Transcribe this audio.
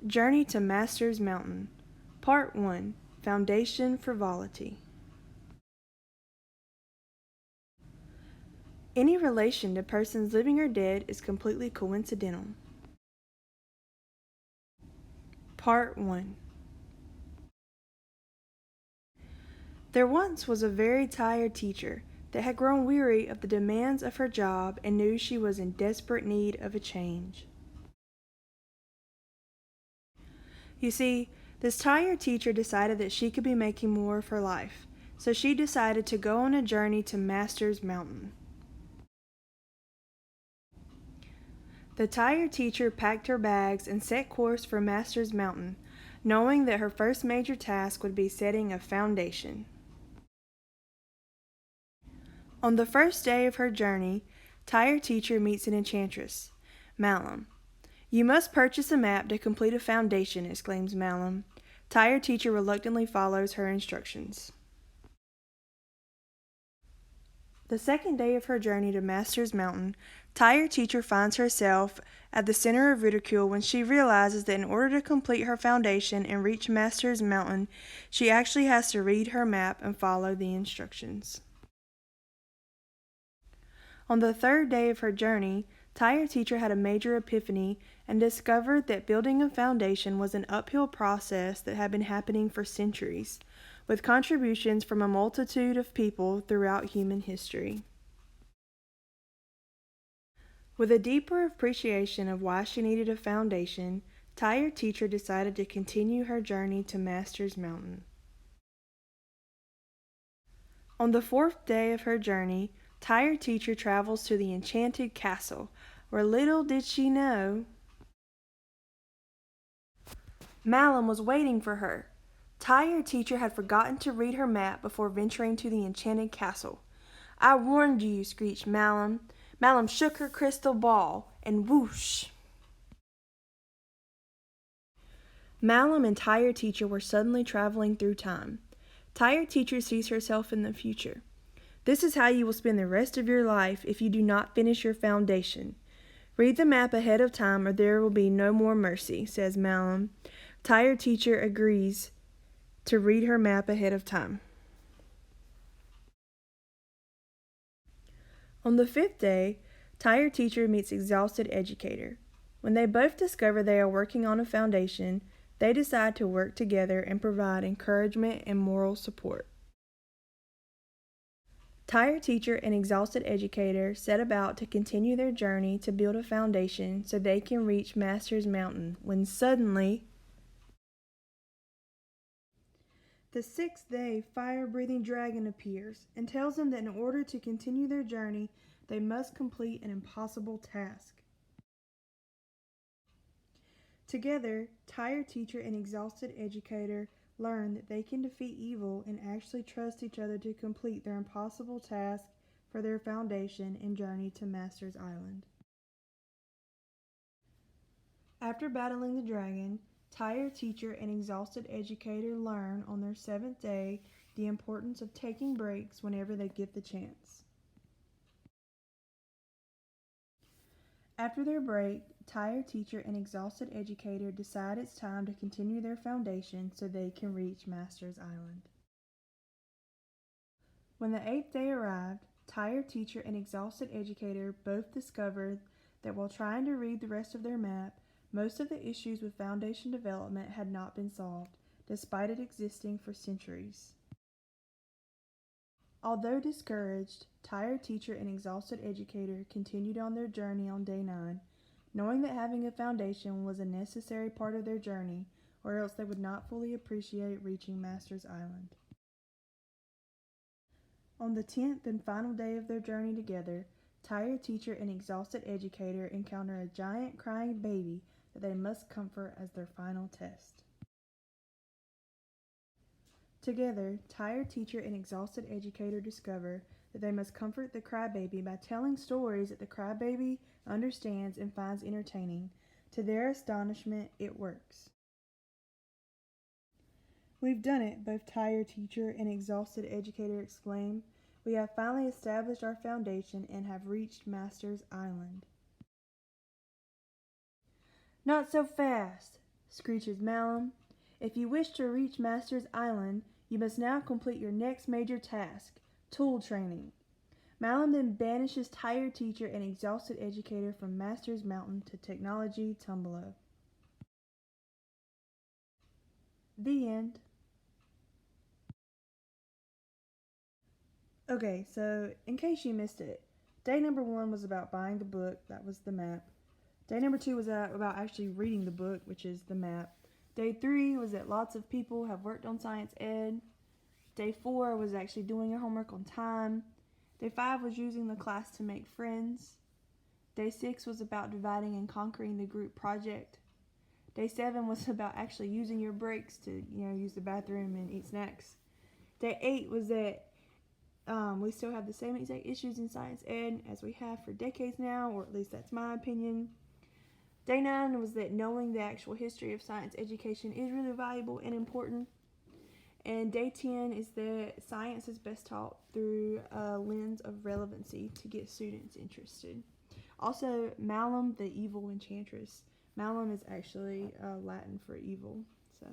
Journey to Masters Mountain. Part 1. Foundation Frivolity. Any relation to persons living or dead is completely coincidental. Part 1. There once was a very tired teacher that had grown weary of the demands of her job and knew she was in desperate need of a change. You see, this tired teacher decided that she could be making more of her life, so she decided to go on a journey to Masters Mountain. The tired teacher packed her bags and set course for Masters Mountain, knowing that her first major task would be setting a foundation. On the first day of her journey, tired teacher meets an enchantress, Malum. "You must purchase a map to complete a foundation," exclaims Malum. Tired teacher reluctantly follows her instructions. The second day of her journey to Masters Mountain, tired teacher finds herself at the center of ridicule when she realizes that in order to complete her foundation and reach Masters Mountain, she actually has to read her map and follow the instructions. On the third day of her journey, tired teacher had a major epiphany and discovered that building a foundation was an uphill process that had been happening for centuries, with contributions from a multitude of people throughout human history. With a deeper appreciation of why she needed a foundation, tired teacher decided to continue her journey to Masters Mountain. On the fourth day of her journey, tired teacher travels to the enchanted castle, where little did she know, Malum was waiting for her. Tired teacher had forgotten to read her map before venturing to the enchanted castle. "I warned you," screeched Malum. Malum shook her crystal ball, and whoosh! Malum and tired teacher were suddenly traveling through time. Tired teacher sees herself in the future. "This is how you will spend the rest of your life if you do not finish your foundation. Read the map ahead of time or there will be no more mercy," says Malum. Tired teacher agrees to read her map ahead of time. On the fifth day, tired teacher meets exhausted educator. When they both discover they are working on a foundation, they decide to work together and provide encouragement and moral support. Tired teacher and exhausted educator set about to continue their journey to build a foundation so they can reach Masters Mountain when suddenly, the sixth day, fire-breathing dragon appears and tells them that in order to continue their journey, they must complete an impossible task. Together, tired teacher and exhausted educator learn that they can defeat evil and actually trust each other to complete their impossible task for their foundation and journey to Masters Island. After battling the dragon, tired teacher and exhausted educator learn on their seventh day the importance of taking breaks whenever they get the chance. After their break, tired teacher and exhausted educator decide it's time to continue their foundation so they can reach Masters Island. When the eighth day arrived, tired teacher and exhausted educator both discovered that while trying to read the rest of their map, most of the issues with foundation development had not been solved, despite it existing for centuries. Although discouraged, tired teacher and exhausted educator continued on their journey on day 9, knowing that having a foundation was a necessary part of their journey, or else they would not fully appreciate reaching Masters Island. On the 10th and final day of their journey together, tired teacher and exhausted educator encounter a giant crying baby that they must comfort as their final test. Together, tired teacher and exhausted educator discover that they must comfort the crybaby by telling stories that the crybaby understands and finds entertaining. To their astonishment, it works. "We've done it," both tired teacher and exhausted educator exclaim. "We have finally established our foundation and have reached Masters Island." "Not so fast," screeches Malum. "If you wish to reach Master's Island, you must now complete your next major task, tool training." Malum then banishes tired teacher and exhausted educator from Master's Mountain to Technology Tumbelow. The end. Okay, so in case you missed it, day number 1 was about buying the book, that was the map. Day number 2 was about actually reading the book, which is the map. Day 3 was that lots of people have worked on science ed. Day 4 was actually doing your homework on time. Day 5 was using the class to make friends. Day 6 was about dividing and conquering the group project. Day 7 was about actually using your breaks to, use the bathroom and eat snacks. Day 8 was that we still have the same exact issues in science ed as we have for decades now, or at least that's my opinion. Day 9 was that knowing the actual history of science education is really valuable and important. And day 10 is that science is best taught through a lens of relevancy to get students interested. Also, Malum, the evil enchantress. Malum is actually Latin for evil. So.